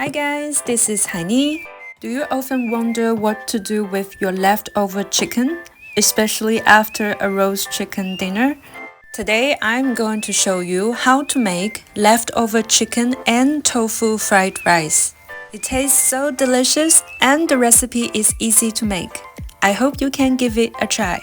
Hi guys, this is Hani. Do you often wonder what to do with your leftover chicken, especially after a roast chicken dinner? Today I'm going to show you how to make leftover chicken and tofu fried rice. It tastes so delicious and the recipe is easy to make. I hope you can give it a try.